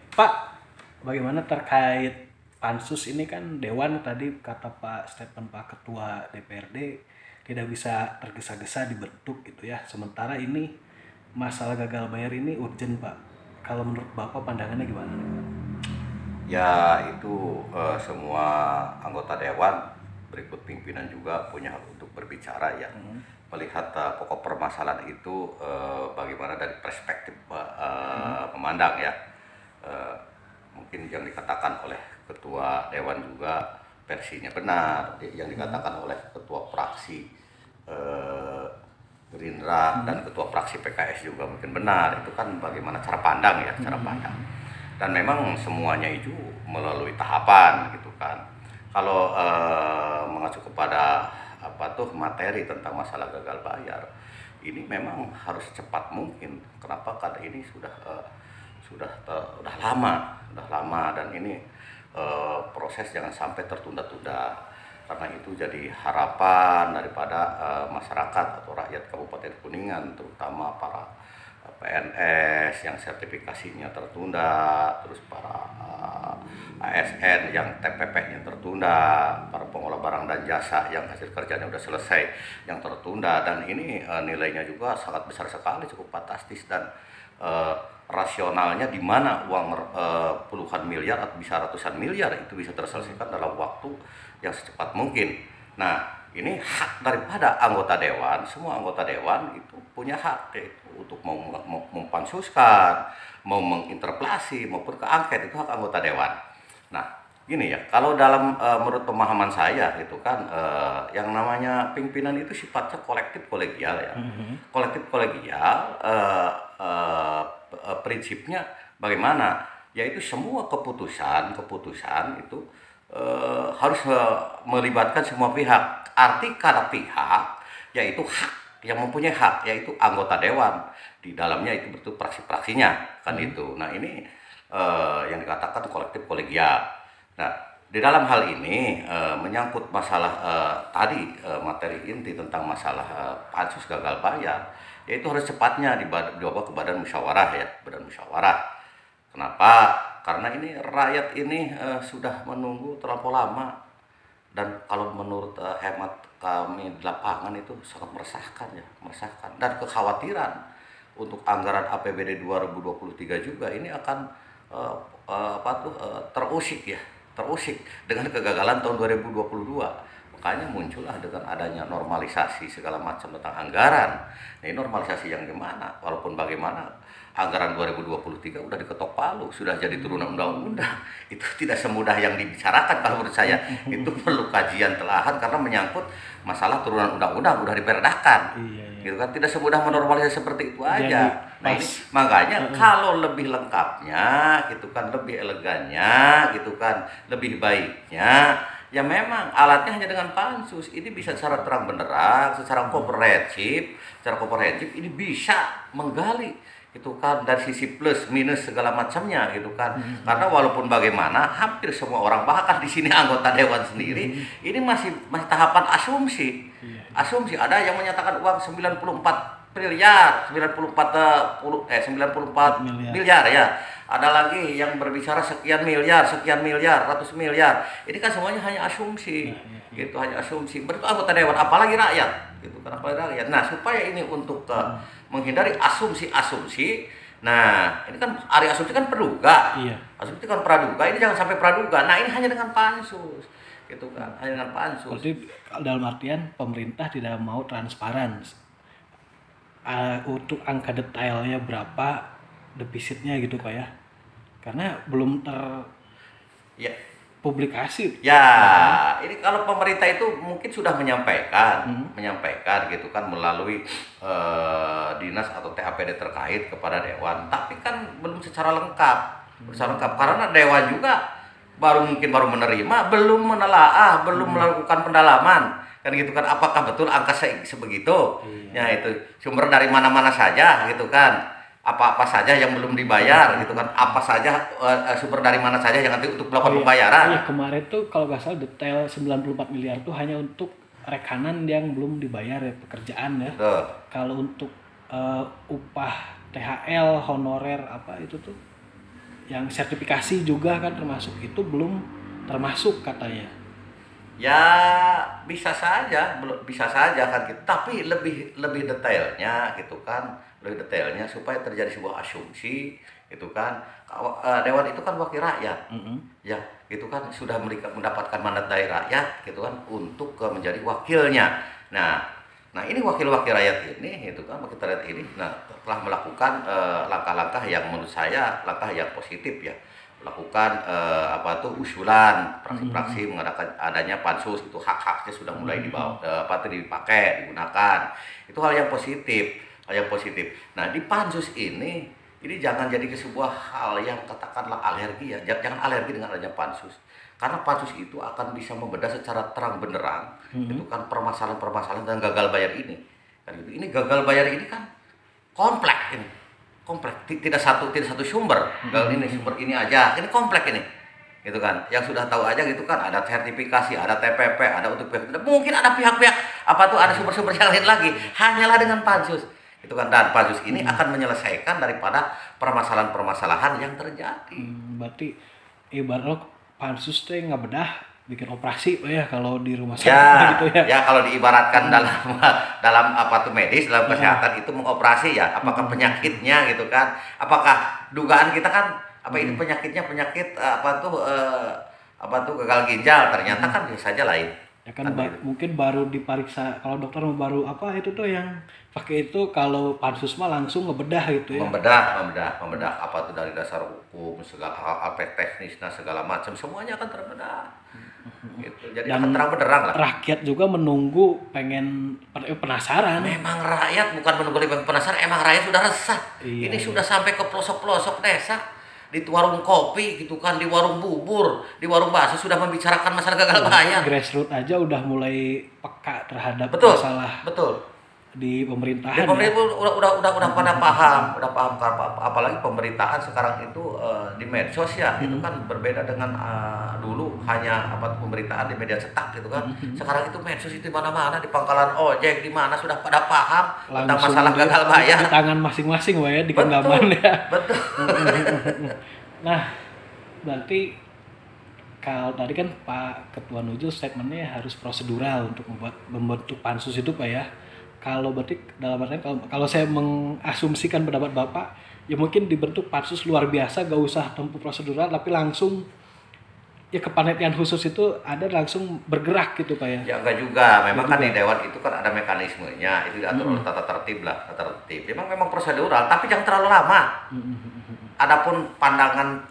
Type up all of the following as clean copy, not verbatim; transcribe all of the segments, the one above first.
Pak, bagaimana terkait pansus ini? Kan Dewan tadi kata Pak Stephen, Pak Ketua DPRD, tidak bisa tergesa-gesa dibentuk gitu ya. Sementara ini masalah gagal bayar ini urgent Pak. Kalau menurut Bapak pandangannya gimana nih Pak? Ya itu semua anggota dewan berikut pimpinan juga punya hak untuk berbicara ya, melihat pokok permasalahan itu bagaimana dari perspektif memandang ya. Eh, Mungkin yang dikatakan oleh ketua dewan juga versinya benar, yang dikatakan oleh ketua fraksi eh, Gerindra dan ketua fraksi PKS juga mungkin benar. Itu kan bagaimana cara pandang ya, cara pandang. Dan memang semuanya itu melalui tahapan gitu kan. Kalau mengacu kepada materi tentang masalah gagal bayar, ini memang harus cepat mungkin. Kenapa? Karena ini sudah lama dan ini proses jangan sampai tertunda-tunda. Karena itu jadi harapan daripada masyarakat atau rakyat Kabupaten Kuningan, terutama para PNS yang sertifikasinya tertunda, terus para ASN yang TPP-nya tertunda, para pengolah barang dan jasa yang hasil kerjanya sudah selesai yang tertunda, dan ini nilainya juga sangat besar sekali, cukup fantastis, dan rasionalnya di mana uang puluhan miliar atau bisa ratusan miliar itu bisa terselesaikan dalam waktu yang secepat mungkin. Nah, ini hak daripada anggota dewan. Semua anggota dewan itu punya hak, yaitu untuk mau mempansuskan, mau menginterpelasi maupun ke angket, itu hak anggota dewan. Nah, gini ya, kalau dalam menurut pemahaman saya gitu kan, yang namanya pimpinan itu sifatnya kolektif kolegial ya. Kolektif kolegial prinsipnya bagaimana? Yaitu semua keputusan itu harus melibatkan semua pihak. Arti kata pihak yaitu hak, yang mempunyai hak yaitu anggota dewan. Di dalamnya itu betul praksi-praksinya kan itu. Nah, ini yang dikatakan kolektif kolegial. Nah, di dalam hal ini menyangkut masalah materi inti tentang masalah pansus gagal bayar, yaitu harus cepatnya dibawa ke badan musyawarah ya, badan musyawarah. Kenapa? Karena ini rakyat ini sudah menunggu terlalu lama, dan kalau menurut hemat kami di lapangan itu sangat meresahkan ya, meresahkan, dan kekhawatiran untuk anggaran APBD 2023 juga ini akan terusik ya, terusik dengan kegagalan tahun 2022. Makanya muncullah dengan adanya normalisasi segala macam tentang anggaran. Nah, ini normalisasi yang gimana? Walaupun bagaimana, anggaran 2023 udah diketok palu, sudah jadi turunan undang-undang. Itu tidak semudah yang dibicarakan kalau menurut saya. Itu perlu kajian telahan karena menyangkut masalah turunan undang-undang udah diperdakan. Gitu kan, tidak semudah menormalisasi seperti itu aja. Nah, ini makanya kalau lebih lengkapnya gitu kan, lebih elegannya gitu kan, lebih baiknya ya memang alatnya hanya dengan pansus. Ini bisa secara terang benderang, secara komprehensif ini bisa menggali gitu kan, dari sisi plus minus segala macamnya gitu kan. Karena walaupun bagaimana hampir semua orang, bahkan di sini anggota dewan sendiri, ini masih tahapan asumsi. Asumsi, ada yang menyatakan uang 94 miliar, 94 miliar ya. Ada lagi yang berbicara sekian miliar, ratus miliar. Ini kan semuanya hanya asumsi. Gitu, hanya asumsi. Berarti anggota dewan, apalagi rakyat, gitu kan, apalagi rakyat. Nah, supaya ini untuk menghindari asumsi-asumsi. Nah, ini kan area asumsi kan praduga. Asumsi kan praduga, ini jangan sampai praduga. Nah, ini hanya dengan pansus. Gitu kan, hanya dengan pansus. Berarti dalam artian pemerintah tidak mau transparan untuk angka detailnya berapa defisitnya gitu Pak ya, karena belum terpublikasi. Ya, ini kalau pemerintah itu mungkin sudah menyampaikan gitu kan melalui dinas atau TAPD terkait kepada dewan, tapi kan belum secara lengkap, karena dewan juga baru menerima, belum menelaah, belum melakukan pendalaman. Kan gitu kan, apakah betul angka sebegitu? Ya, itu sumber dari mana-mana saja gitu kan, apa saja yang belum dibayar gitu kan, apa saja sumber dari mana saja yang nanti untuk melakukan pembayaran. Kemarin tuh kalau nggak salah detail 94 miliar tuh hanya untuk rekanan yang belum dibayar ya, pekerjaan ya. Kalau untuk upah THL, honorer apa itu tuh yang sertifikasi juga kan termasuk, itu belum termasuk katanya. Ya bisa saja, bisa saja kan gitu. Tapi lebih detailnya gitu kan, lebih detailnya supaya terjadi sebuah asumsi gitu kan. Dewan itu kan wakil rakyat, ya gitu kan, sudah mendapatkan mandat dari rakyat gitu kan untuk menjadi wakilnya. Nah ini wakil-wakil rakyat ini gitu kan, wakil rakyat ini nah telah melakukan langkah-langkah yang menurut saya langkah yang positif ya, melakukan usulan praksi-praksi mengadakan adanya pansus, itu hak-haknya sudah mulai dibawa dipakai, digunakan, itu hal yang positif, hal yang positif. Nah di pansus ini jangan jadi sebuah hal yang katakanlah alergi ya, jangan alergi dengan adanya pansus, karena pansus itu akan bisa membedah secara terang benderang itu kan permasalahan-permasalahan dan gagal bayar ini kan gitu. Ini gagal bayar ini kan kompleks ini, tidak satu sumber. Sumber ini aja, ini kompleks ini gitu kan, yang sudah tahu aja gitu kan, ada sertifikasi, ada TPP, ada untuk pihak, mungkin ada pihak-pihak ada sumber-sumber yang lain lagi, hanyalah dengan pansus itu kan, dan pansus ini akan menyelesaikan daripada permasalahan-permasalahan yang terjadi. Berarti ibaratnya pansus teh nggak bedah bikin operasi ya kalau di rumah sakit ya, gitu ya. Ya kalau diibaratkan dalam medis, dalam kesehatan itu mengoperasi ya, apakah penyakitnya gitu kan, apakah dugaan kita kan ini penyakitnya penyakit gagal ginjal, ternyata kan bisa saja lain. Ya kan mungkin baru diperiksa, kalau dokter baru itu tuh yang pakai itu, kalau pansus mah langsung ngebedah gitu ya. Membedah dari dasar hukum, segala aspek teknis, segala macam semuanya akan terbedah. Gitu. Jadi akan terang benderang lah. Rakyat juga menunggu, penasaran. Memang rakyat bukan menunggu penasaran, emang rakyat sudah resah. Ini sudah sampai ke pelosok-pelosok desa, di warung kopi gitu kan, di warung bubur, di warung bakso sudah membicarakan masalah gagal bayar. Grassroots aja udah mulai peka terhadap masalah. Betul. Di pemerintahan. Udah pada paham, apalagi pemerintahan sekarang itu di medsos ya, itu kan berbeda dengan dulu hanya pemerintahan di media cetak gitu kan. Sekarang itu medsos itu mana-mana, di pangkalan ojek, di mana sudah pada paham tentang masalah gagal bayar. Di tangan masing-masing ya, di genggaman ya. Betul. Nah, berarti kalau tadi kan Pak Ketua Nujul statementnya harus prosedural untuk membentuk pansus itu Pak ya. Kalau berarti dalam artian kalau saya mengasumsikan pendapat Bapak, ya mungkin dibentuk pansus luar biasa, gak usah tempuh prosedural, tapi langsung ya kepanitiaan khusus itu ada langsung bergerak gitu Pak ya. Ya enggak juga, memang kan di dewan itu kan ada mekanismenya, itu diatur oleh tata tertib. Memang prosedural, tapi jangan terlalu lama. Adapun pandangan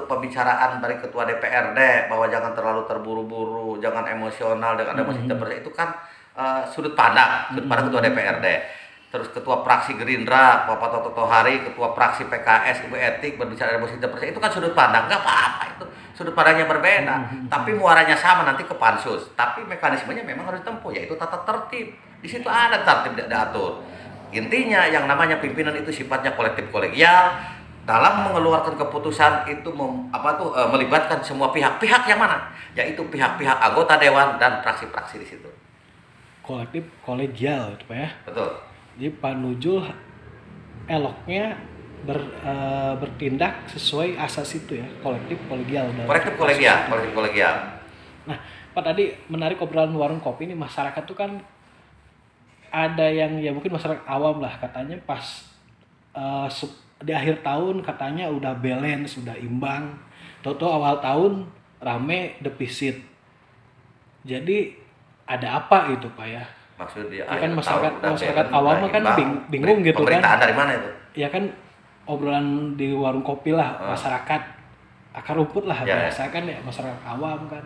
pembicaraan dari ketua DPRD bahwa jangan terlalu terburu-buru, jangan emosional dengan emosi itu kan sudut pandang ketua DPRD. Terus ketua fraksi Gerindra Bapak Toto Hari, ketua fraksi PKS Ibu Etik berbicara emosi itu kan sudut pandang, nggak apa-apa, itu sudut pandangnya berbeda, tapi muaranya sama nanti ke pansus. Tapi mekanismenya memang harus ditempuh, yaitu tata tertib. Di situ ada tertib diatur. Intinya yang namanya pimpinan itu sifatnya kolektif kolegial, dalam mengeluarkan keputusan itu melibatkan semua pihak yang mana, yaitu pihak-pihak anggota dewan dan fraksi-fraksi di situ. Kolektif kolegial itu Pak ya. Betul. Jadi Pak Nujul eloknya bertindak sesuai asas itu ya, kolektif kolegial. Kolektif kolegial. Nah, Pak tadi menarik obrolan warung kopi ini, masyarakat tuh kan ada yang ya mungkin masyarakat awam lah, katanya pas di akhir tahun katanya udah balance, udah imbang. Tahu-tahu awal tahun rame defisit. Jadi ada apa itu Pak ya? Maksudnya kan masyarakat awam kan bingung gitu kan. Pemerintahan dari mana itu? Ya kan obrolan di warung kopi lah, masyarakat akar rumput lah biasa kan ya, masyarakat awam kan.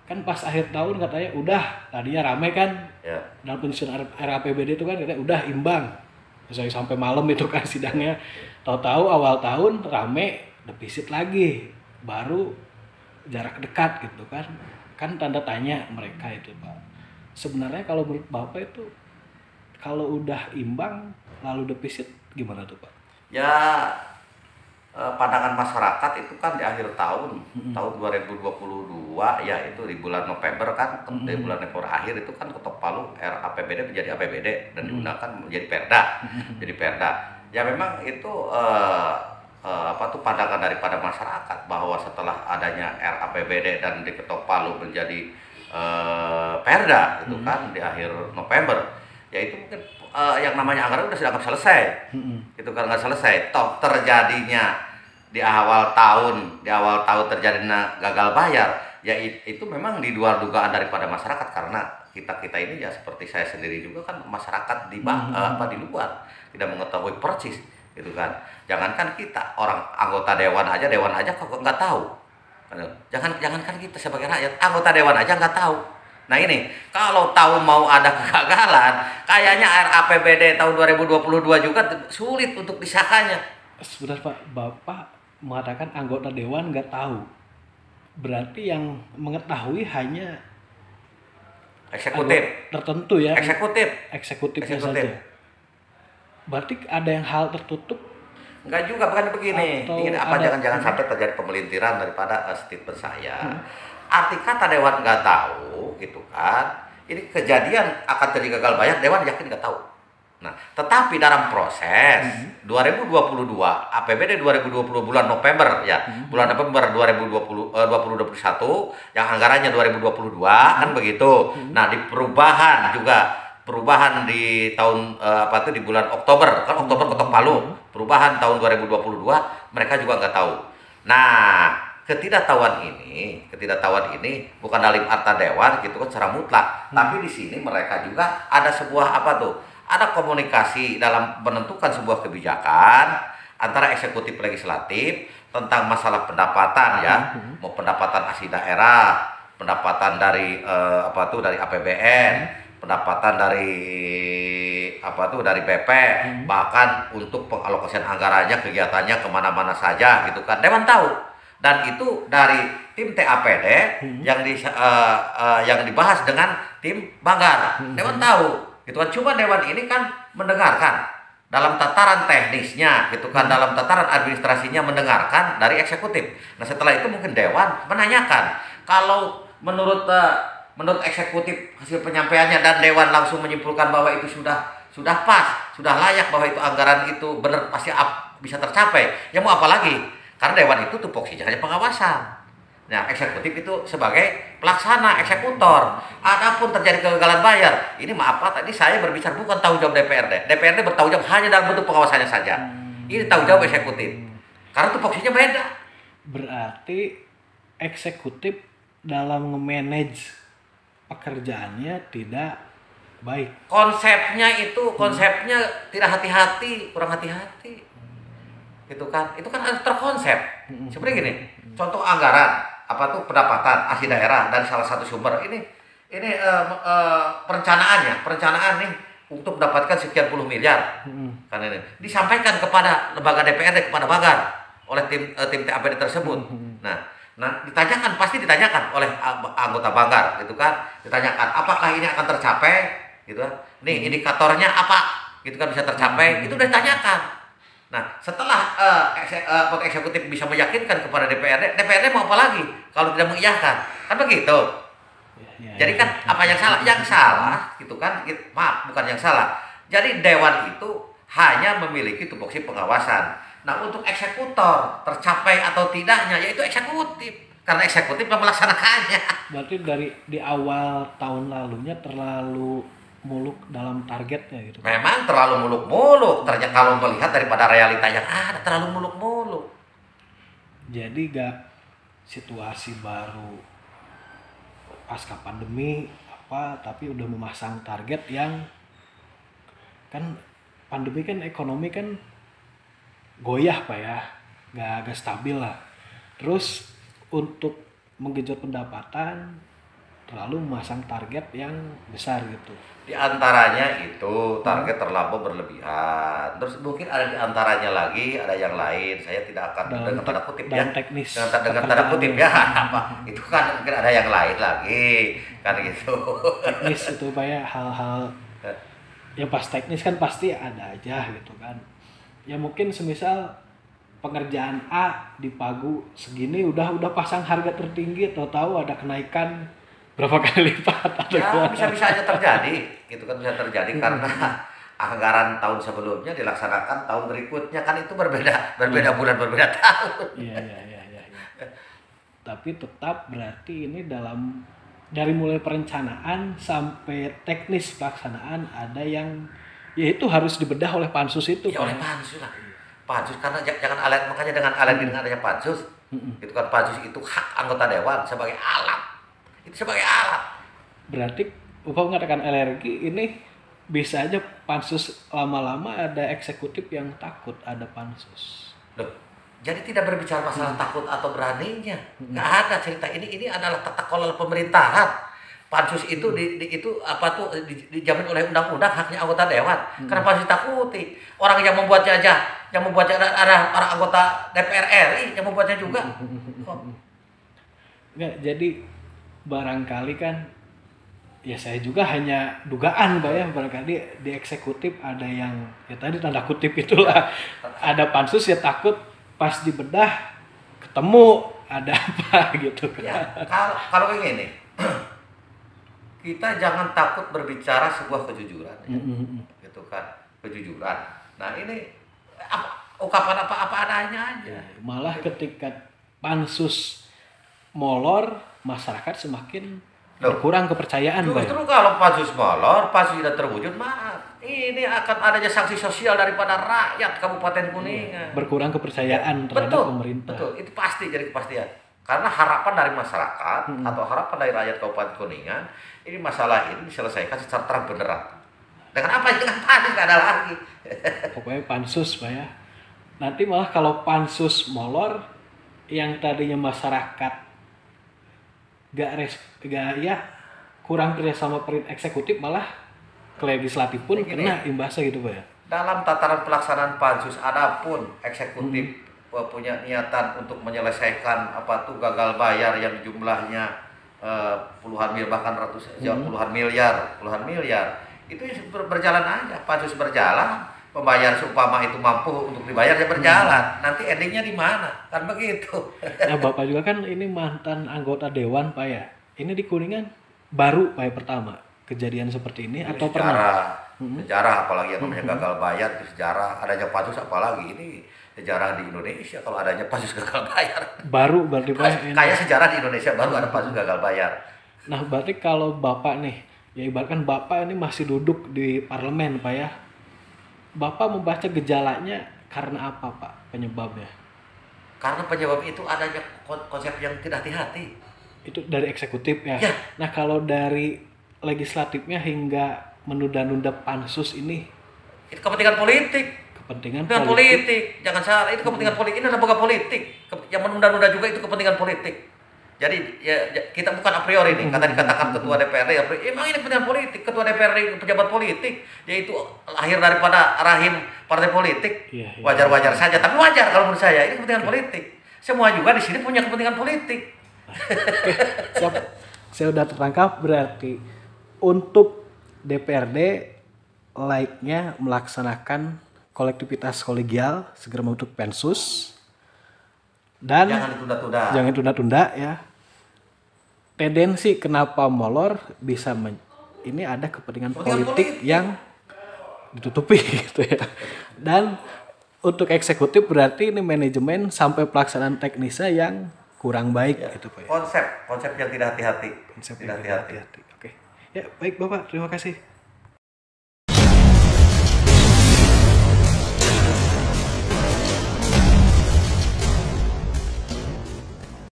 Kan pas akhir tahun katanya udah, tadinya ramai kan. Ya. Dalam penyusunan RAPBD itu kan katanya udah imbang. Misalnya sampai malam itu kan sidangnya. Tahu-tahu awal tahun rame defisit lagi. Baru jarak dekat gitu kan. Kan tanda tanya mereka itu Pak. Sebenarnya kalau menurut Bapak itu kalau udah imbang lalu defisit gimana tuh Pak? Ya pandangan masyarakat itu kan di akhir tahun 2022 ya, itu di bulan November kan, di bulan November akhir itu kan ketok palu RAPBD menjadi APBD dan digunakan menjadi Perda. Jadi Perda. Ya memang itu pandangan daripada masyarakat bahwa setelah adanya RAPBD dan diketok palu menjadi perda gitu kan di akhir November, ya itu mungkin yang namanya anggaran udah akan selesai. Itu kan nggak selesai, toh terjadinya di awal tahun terjadinya gagal bayar, ya itu memang di luar dugaan daripada masyarakat, karena kita ini ya seperti saya sendiri juga kan masyarakat di luar tidak mengetahui persis gitu kan. Jangankan kita orang anggota dewan aja kok nggak tahu. Jangankan kita sebagai rakyat, anggota dewan aja nggak tahu. Nah ini kalau tahu mau ada kegagalan, kayaknya RAPBD tahun 2022 juga sulit untuk disahkannya. Sebentar Pak, Bapak mengatakan anggota dewan nggak tahu. Berarti yang mengetahui hanya eksekutif tertentu ya. Eksekutifnya saja. Berarti ada yang hal tertutup? Enggak juga, bukan begini. Ingin apa jangan sampai terjadi pemelintiran daripada statement saya. Arti kata dewan nggak tahu gitu kan. Ini kejadian akan terjadi gagal bayar, dewan yakin nggak tahu. Nah, tetapi dalam proses 2022 APBD 2020 bulan November ya, bulan November 2021 yang anggarannya 2022 kan begitu. Nah, di perubahan di tahun di bulan Oktober, kan Oktober ketok palu, perubahan tahun 2022 mereka juga nggak tahu. Nah, ketidaktahuan ini bukan dalam arti dewan gitu kan secara mutlak, tapi di sini mereka juga ada sebuah ada komunikasi dalam menentukan sebuah kebijakan antara eksekutif legislatif tentang masalah pendapatan ya, mau pendapatan asli daerah, pendapatan dari dari APBN, pendapatan dari dari BP, bahkan untuk pengalokasian anggarannya, kegiatannya kemana-mana saja gitu kan, dewan tahu. Dan itu dari tim TAPD yang dibahas dengan tim Banggar, dewan tahu gitu kan. Cuma dewan ini kan mendengarkan dalam tataran teknisnya gitu kan, dalam tataran administrasinya mendengarkan dari eksekutif. Nah setelah itu mungkin dewan menanyakan, kalau menurut eksekutif hasil penyampaiannya dan dewan langsung menyimpulkan bahwa itu sudah pas, sudah layak, bahwa itu anggaran itu benar pasti bisa tercapai, ya mau apa lagi, karena dewan itu tupoksinya hanya pengawasan. Nah, eksekutif itu sebagai pelaksana, eksekutor. Adapun terjadi kegagalan bayar, ini maaf Pak, tadi saya berbicara bukan tanggung jawab DPRD. DPRD bertanggung jawab hanya dalam bentuk pengawasannya saja. Ini tanggung jawab eksekutif. Karena tupoksinya beda. Berarti eksekutif dalam nge-manage pekerjaannya tidak baik. Konsepnya tidak hati-hati, kurang hati-hati. Gitu kan. Itu kan terkonsep. Seperti gini. Contoh anggaran pendapatan asli daerah dari salah satu sumber ini perencanaan nih untuk mendapatkan sekian puluh miliar kan ini disampaikan kepada lembaga DPRD, kepada Banggar oleh tim TAPD tersebut. Nah pasti ditanyakan oleh anggota Banggar gitu kan, ditanyakan apakah ini akan tercapai gitu kan, nih indikatornya apa gitu kan, bisa tercapai, itu udah ditanyakan. Nah, setelah eksekutif bisa meyakinkan kepada DPRD mau apa lagi kalau tidak mengiyakan? Kan begitu. Jadi kan apa yang salah? Yang salah gitu kan, maaf, bukan yang salah. Jadi dewan itu hanya memiliki tupoksi pengawasan. Nah, untuk eksekutor tercapai atau tidaknya yaitu eksekutif, karena eksekutif yang melaksanakannya. Berarti di awal tahun lalunya terlalu muluk dalam targetnya gitu. Memang terlalu muluk-muluk, ternyata kalau melihat daripada realita yang ada terlalu muluk-muluk. Jadi situasi baru pasca pandemi tapi udah memasang target yang kan pandemi kan ekonomi kan goyah Pak ya, gak stabil lah. Terus untuk menggenjot pendapatan terlalu memasang target yang besar gitu. Di antaranya itu target terlampau berlebihan. Terus mungkin ada di antaranya lagi, ada yang lain. Saya tidak akan dengan tanda kutip ya. Teknis. Dengan tanda kutip ya. Itu kan mungkin ada yang lain lagi kan gitu. Teknis itu Pak ya, hal-hal yang pas teknis kan pasti ada aja gitu kan. Ya mungkin semisal pengerjaan A di Pagu segini udah pasang harga tertinggi, tahu ada kenaikan berapa kali lipat atau ya bisa aja terjadi gitu kan, bisa terjadi karena anggaran tahun sebelumnya dilaksanakan tahun berikutnya, kan itu berbeda bulan, berbeda tahun. Iya. Tapi tetap berarti ini dari mulai perencanaan sampai teknis pelaksanaan ada yang yaitu harus dibedah oleh pansus itu. Ya oleh pansus lah. Pansus, karena jangan alat, makanya dengan adanya pansus, itu kan pansus itu hak anggota dewan sebagai alat. Itu sebagai alat. Berarti Upah mengatakan alergi ini bisa aja pansus lama-lama ada eksekutif yang takut ada pansus. Loh, jadi tidak berbicara masalah takut atau beraninya. Nggak ada cerita ini adalah tata kelola pemerintahan. Pansus itu dijamin oleh undang-undang haknya anggota dewan. Karena pansus takuti. Orang yang membuatnya ada orang anggota DPR RI yang membuatnya juga. Nggak, jadi barangkali kan ya saya juga hanya dugaan Pak ya, barangkali di eksekutif ada yang ya tadi tanda kutip itulah ada pansus ya takut pas dibedah ketemu ada apa gitu kan. Ya, kalau kayak gini, kita jangan takut berbicara sebuah kejujuran, gitu kan, kejujuran. Nah ini ungkapan apa adanya aja. Malah ketika pansus molor, masyarakat semakin berkurang kepercayaan. Justru kalau pansus molor, pansus tidak terwujud, maaf, ini akan adanya sanksi sosial daripada rakyat Kabupaten Kuningan. Berkurang kepercayaan terhadap pemerintah. Betul, itu pasti jadi kepastian. Karena harapan dari masyarakat atau harapan dari rakyat Kabupaten Kuningan, ini masalah ini diselesaikan secara terang benderang. Dengan apa? Dengan pansus, nggak ada lagi. Pokoknya pansus Pak ya. Nanti malah kalau pansus molor, yang tadinya masyarakat kurang percaya sama eksekutif, malah ke legislatif pun kena imbasnya gitu Pak ya. Dalam tataran pelaksanaan pansus, adapun eksekutif punya niatan untuk menyelesaikan gagal bayar yang jumlahnya puluhan miliar, bahkan puluhan miliar, itu berjalan aja. Pansus berjalan, pembayar seumpama itu mampu untuk dibayar, ya berjalan. Nanti endingnya di mana? Kan begitu. Nah Bapak juga kan ini mantan anggota dewan Pak ya. Ini di Kuningan baru Pak ya pertama kejadian seperti ini atau pernah? Sejarah, apalagi yang namanya gagal bayar itu sejarah. Adanya pansus apalagi ini sejarah di Indonesia kalau adanya pansus gagal bayar. Baru berarti Pak. Kayak sejarah di Indonesia baru ada pansus gagal bayar. Nah berarti kalau Bapak nih, ya ibaratkan Bapak ini masih duduk di parlemen Pak ya. Bapak membaca gejalanya karena apa Pak penyebabnya? Karena penyebab itu adanya konsep yang tidak hati-hati. Itu dari eksekutif ya? Ya. Nah kalau dari legislatifnya hingga menunda-nunda pansus ini? Itu kepentingan politik. Kepentingan politik. Jangan salah, itu kepentingan politik. Ini adalah boga politik. Yang menunda-nunda juga itu kepentingan politik. Jadi ya kita bukan a priori nih, kata dikatakan ketua DPRD, emang ini kepentingan politik, ketua DPRD pejabat politik, yaitu lahir daripada rahim partai politik, wajar-wajar saja, tapi wajar kalau menurut saya ini kepentingan politik. Semua juga di sini punya kepentingan politik. Siap. Saya udah tertangkap, berarti untuk DPRD laiknya melaksanakan kolektivitas kolegial, segera membentuk pansus. Dan jangan tunda-tunda ya. Tendensi kenapa molor bisa ini ada kepentingan politik yang ditutupi gitu ya. Dan untuk eksekutif berarti ini manajemen sampai pelaksanaan teknisnya yang kurang baik ya, gitu Pak. Konsep yang tidak hati-hati. Oke. Ya, baik Bapak, terima kasih.